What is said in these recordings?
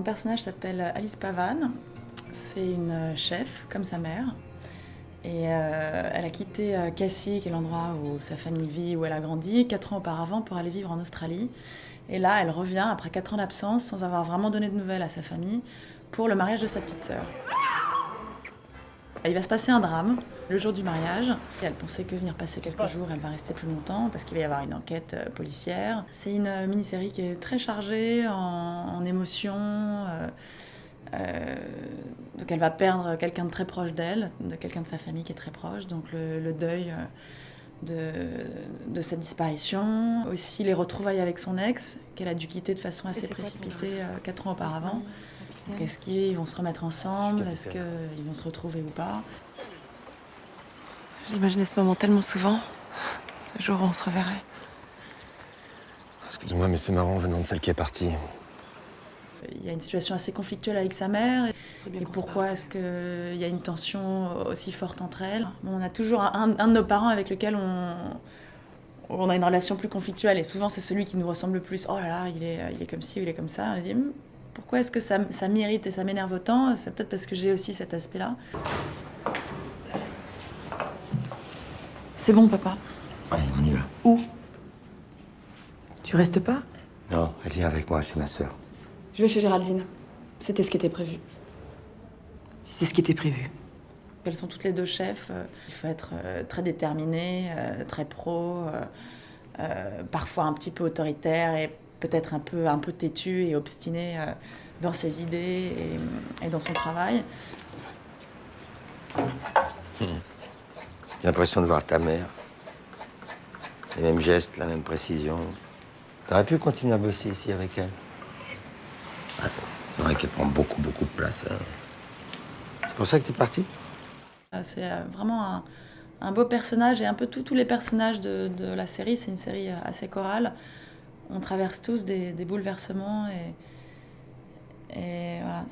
Mon personnage s'appelle Alice Pavan. C'est une chef, comme sa mère. Et elle a quitté Cassis, qui est l'endroit où sa famille vit, où elle a grandi, 4 ans auparavant pour aller vivre en Australie. Et là, elle revient après 4 ans d'absence, sans avoir vraiment donné de nouvelles à sa famille, pour le mariage de sa petite sœur. Il va se passer un drame le jour du mariage. Elle pensait que venir passer quelques jours, elle va rester plus longtemps parce qu'il va y avoir une enquête policière. C'est une mini-série qui est très chargée en émotions. Donc elle va perdre quelqu'un de très proche d'elle, de quelqu'un de sa famille qui est très proche. Donc le deuil de cette disparition. Aussi les retrouvailles avec son ex, qu'elle a dû quitter de façon assez précipitée 4 ans auparavant. Donc est-ce qu'ils vont se remettre ensemble? Est-ce qu'ils vont se retrouver ou pas? J'imaginais ce moment tellement souvent. Le jour où on se reverrait. Excuse-moi, mais c'est marrant venant de celle qui est partie. Il y a une situation assez conflictuelle avec sa mère. Et pourquoi est-ce qu'il y a une tension aussi forte entre elles? On a toujours un de nos parents avec lequel on a une relation plus conflictuelle. Et souvent, c'est celui qui nous ressemble le plus. Oh là là, il est comme ci ou il est comme ça. On dit, pourquoi est-ce que ça m'irrite et ça m'énerve autant? C'est peut-être parce que j'ai aussi cet aspect-là. C'est bon, papa. Allez, on y va. Où? Tu restes pas? Non, elle vient avec moi chez ma sœur. Je vais chez Géraldine. C'était ce qui était prévu. C'est ce qui était prévu. Elles sont toutes les deux chefs. Il faut être très déterminé, très pro, parfois un petit peu autoritaire et peut-être un peu têtu et obstiné dans ses idées et dans son travail. J'ai l'impression de voir ta mère. Les mêmes gestes, la même précision. T'aurais pu continuer à bosser ici avec elle. Ah, c'est vrai qu'elle prend beaucoup de place. Hein. C'est pour ça que t'es parti? C'est vraiment un beau personnage et un peu tous les personnages de la série. C'est une série assez chorale. On traverse tous des bouleversements et voilà,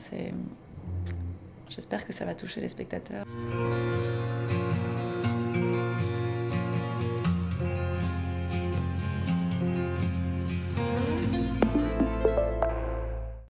j'espère que ça va toucher les spectateurs.